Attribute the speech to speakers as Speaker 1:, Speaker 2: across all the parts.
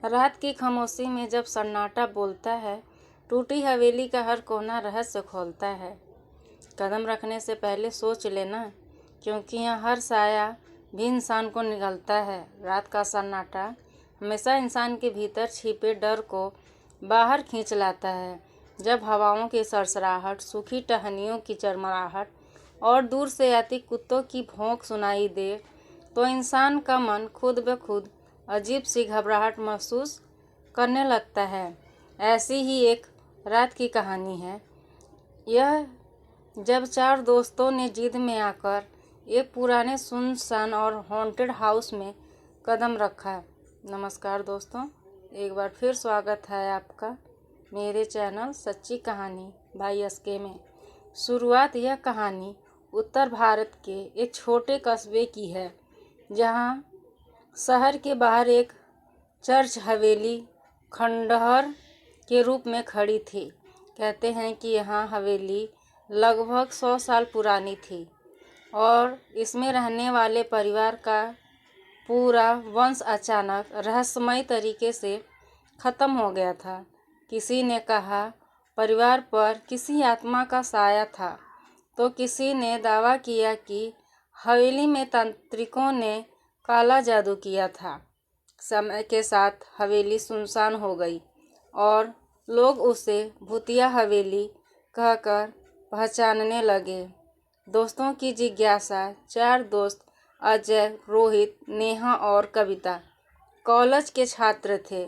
Speaker 1: रात की खामोशी में जब सन्नाटा बोलता है, टूटी हवेली का हर कोना रहस्य खोलता है। कदम रखने से पहले सोच लेना, क्योंकि यहाँ हर साया भी इंसान को निगलता है। रात का सन्नाटा हमेशा इंसान के भीतर छिपे डर को बाहर खींच लाता है। जब हवाओं की सरसराहट, सूखी टहनियों की चरमराहट और दूर से आती कुत्तों की भौंक सुनाई दे, तो इंसान का मन खुद ब खुद अजीब सी घबराहट महसूस करने लगता है। ऐसी ही एक रात की कहानी है यह, जब चार दोस्तों ने जिद में आकर एक पुराने सुनसान और हॉन्टेड हाउस में कदम रखा। नमस्कार दोस्तों, एक बार फिर स्वागत है आपका मेरे चैनल सच्ची कहानी भाई एसके में। शुरुआत यह कहानी उत्तर भारत के एक छोटे कस्बे की है, जहां शहर के बाहर एक चर्च हवेली खंडहर के रूप में खड़ी थी। कहते हैं कि यहाँ हवेली लगभग 100 साल पुरानी थी और इसमें रहने वाले परिवार का पूरा वंश अचानक रहस्यमय तरीके से ख़त्म हो गया था। किसी ने कहा परिवार पर किसी आत्मा का साया था, तो किसी ने दावा किया कि हवेली में तांत्रिकों ने काला जादू किया था। समय के साथ हवेली सुनसान हो गई और लोग उसे भूतिया हवेली कहकर पहचानने लगे। दोस्तों की जिज्ञासा। चार दोस्त अजय, रोहित, नेहा और कविता कॉलेज के छात्र थे।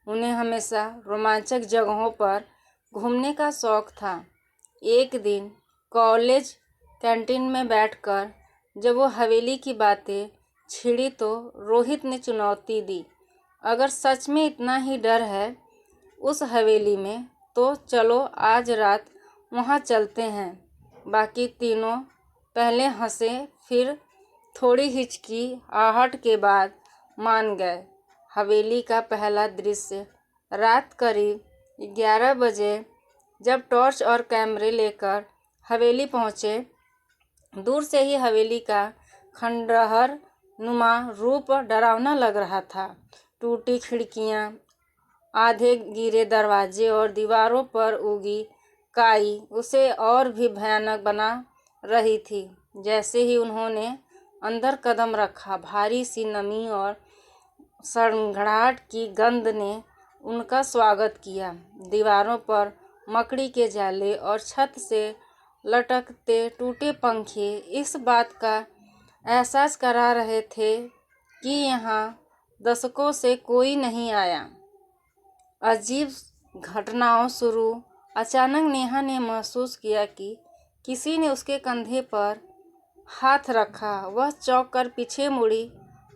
Speaker 1: उन्हें हमेशा रोमांचक जगहों पर घूमने का शौक था। एक दिन कॉलेज कैंटीन में बैठकर जब वो हवेली की बातें छिड़ी, तो रोहित ने चुनौती दी, अगर सच में इतना ही डर है उस हवेली में, तो चलो आज रात वहाँ चलते हैं। बाकी तीनों पहले हंसे, फिर थोड़ी हिचकिचाहट के बाद मान गए। हवेली का पहला दृश्य। रात करीब 11 बजे जब टॉर्च और कैमरे लेकर हवेली पहुँचे, दूर से ही हवेली का खंडहर नुमा रूप डरावना लग रहा था। टूटी खिड़कियां, आधे गिरे दरवाजे और दीवारों पर उगी काई उसे और भी भयानक बना रही थी। जैसे ही उन्होंने अंदर कदम रखा, भारी सी नमी और सड़गड़ाहट की गंध ने उनका स्वागत किया। दीवारों पर मकड़ी के जाले और छत से लटकते टूटे पंखे इस बात का एहसास करा रहे थे कि यहाँ दशकों से कोई नहीं आया। अजीब घटनाओं शुरू। अचानक नेहा ने महसूस किया कि किसी ने उसके कंधे पर हाथ रखा। वह चौंक कर पीछे मुड़ी,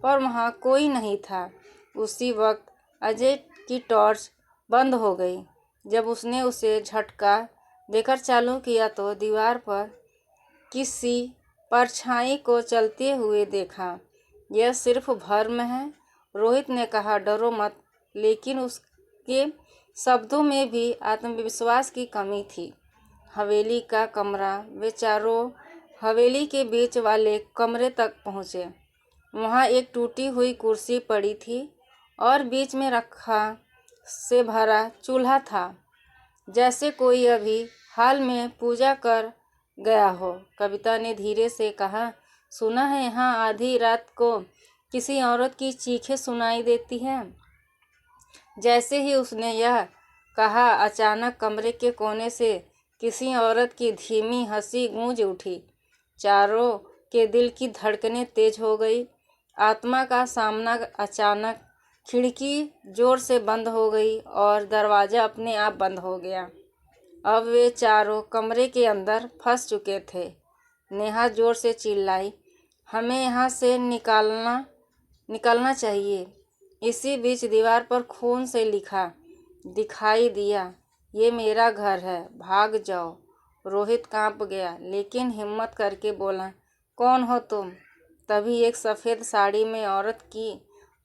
Speaker 1: पर वहाँ कोई नहीं था। उसी वक्त अजय की टॉर्च बंद हो गई। जब उसने उसे झटका देकर चालू किया, तो दीवार पर किसी परछाई को चलते हुए देखा। यह सिर्फ भ्रम है, रोहित ने कहा, डरो मत। लेकिन उसके शब्दों में भी आत्मविश्वास की कमी थी। हवेली का कमरा। वे चारों हवेली के बीच वाले कमरे तक पहुँचे। वहाँ एक टूटी हुई कुर्सी पड़ी थी और बीच में रखा से भरा चूल्हा था, जैसे कोई अभी हाल में पूजा कर गया हो। कविता ने धीरे से कहा, सुना है यहाँ आधी रात को किसी औरत की चीखें सुनाई देती हैं। जैसे ही उसने यह कहा, अचानक कमरे के कोने से किसी औरत की धीमी हंसी गूंज उठी। चारों के दिल की धड़कनें तेज हो गई। आत्मा का सामना। अचानक खिड़की जोर से बंद हो गई और दरवाजा अपने आप बंद हो गया। अब वे चारों कमरे के अंदर फंस चुके थे। नेहा जोर से चिल्लाई, हमें यहाँ से निकलना चाहिए। इसी बीच दीवार पर खून से लिखा दिखाई दिया, ये मेरा घर है, भाग जाओ। रोहित कांप गया, लेकिन हिम्मत करके बोला, कौन हो तुम? तभी एक सफ़ेद साड़ी में औरत की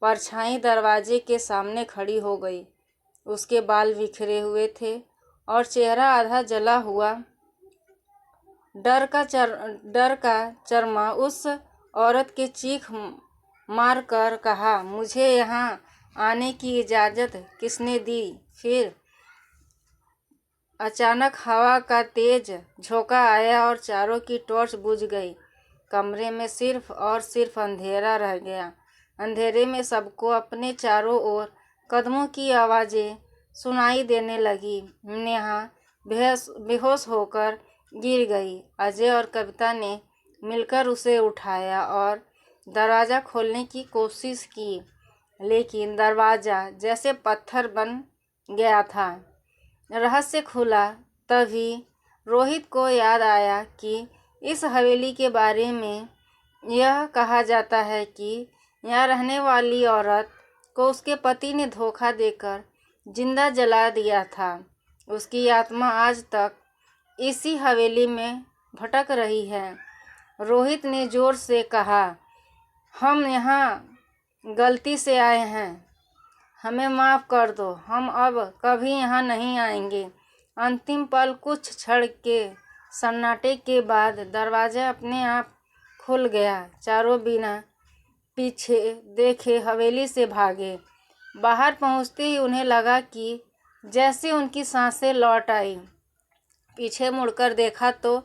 Speaker 1: परछाई दरवाजे के सामने खड़ी हो गई। उसके बाल बिखरे हुए थे और चेहरा आधा जला हुआ। डर का चरमा उस औरत के चीख मार कर कहा, मुझे यहाँ आने की इजाज़त किसने दी? फिर अचानक हवा का तेज झोंका आया और चारों की टॉर्च बुझ गई। कमरे में सिर्फ और सिर्फ अंधेरा रह गया। अंधेरे में सबको अपने चारों ओर कदमों की आवाज़ें सुनाई देने लगी। नेहा बेहोश होकर गिर गई। अजय और कविता ने मिलकर उसे उठाया और दरवाज़ा खोलने की कोशिश की, लेकिन दरवाज़ा जैसे पत्थर बन गया था। रहस्य खुला तभी रोहित को याद आया कि इस हवेली के बारे में यह कहा जाता है कि यहाँ रहने वाली औरत को उसके पति ने धोखा देकर जिंदा जला दिया था। उसकी आत्मा आज तक इसी हवेली में भटक रही है। रोहित ने जोर से कहा, हम यहाँ गलती से आए हैं, हमें माफ़ कर दो, हम अब कभी यहाँ नहीं आएंगे। अंतिम पल कुछ क्षण के सन्नाटे के बाद दरवाज़ा अपने आप खुल गया। चारों बिना पीछे देखे हवेली से भागे। बाहर पहुँचते ही उन्हें लगा कि जैसे उनकी सांसें लौट आई। पीछे मुड़कर देखा तो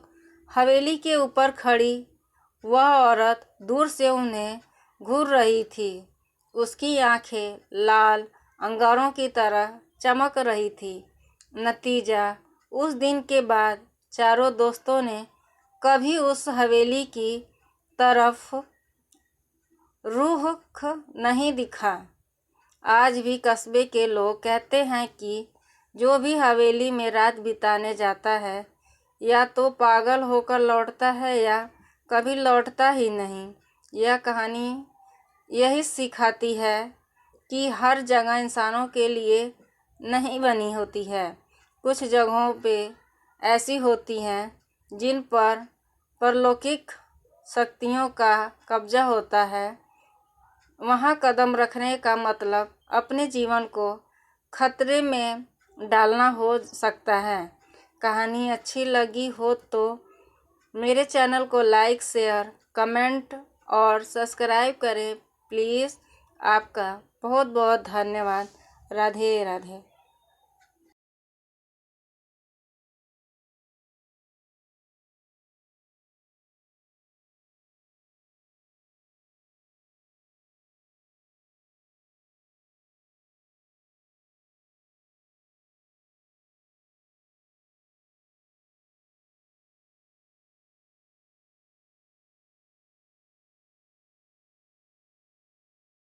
Speaker 1: हवेली के ऊपर खड़ी वह औरत दूर से उन्हें घूर रही थी। उसकी आंखें लाल अंगारों की तरह चमक रही थी। नतीजा, उस दिन के बाद चारों दोस्तों ने कभी उस हवेली की तरफ रुख नहीं दिखा। आज भी कस्बे के लोग कहते हैं कि जो भी हवेली में रात बिताने जाता है या तो पागल होकर लौटता है या कभी लौटता ही नहीं। यह कहानी यही सिखाती है कि हर जगह इंसानों के लिए नहीं बनी होती है। कुछ जगहों पे ऐसी होती हैं जिन पर परलौकिक शक्तियों का कब्जा होता है। वहाँ कदम रखने का मतलब अपने जीवन को खतरे में डालना हो सकता है। कहानी अच्छी लगी हो तो मेरे चैनल को लाइक, शेयर, कमेंट और सब्सक्राइब करें प्लीज़। आपका बहुत बहुत धन्यवाद। राधे राधे।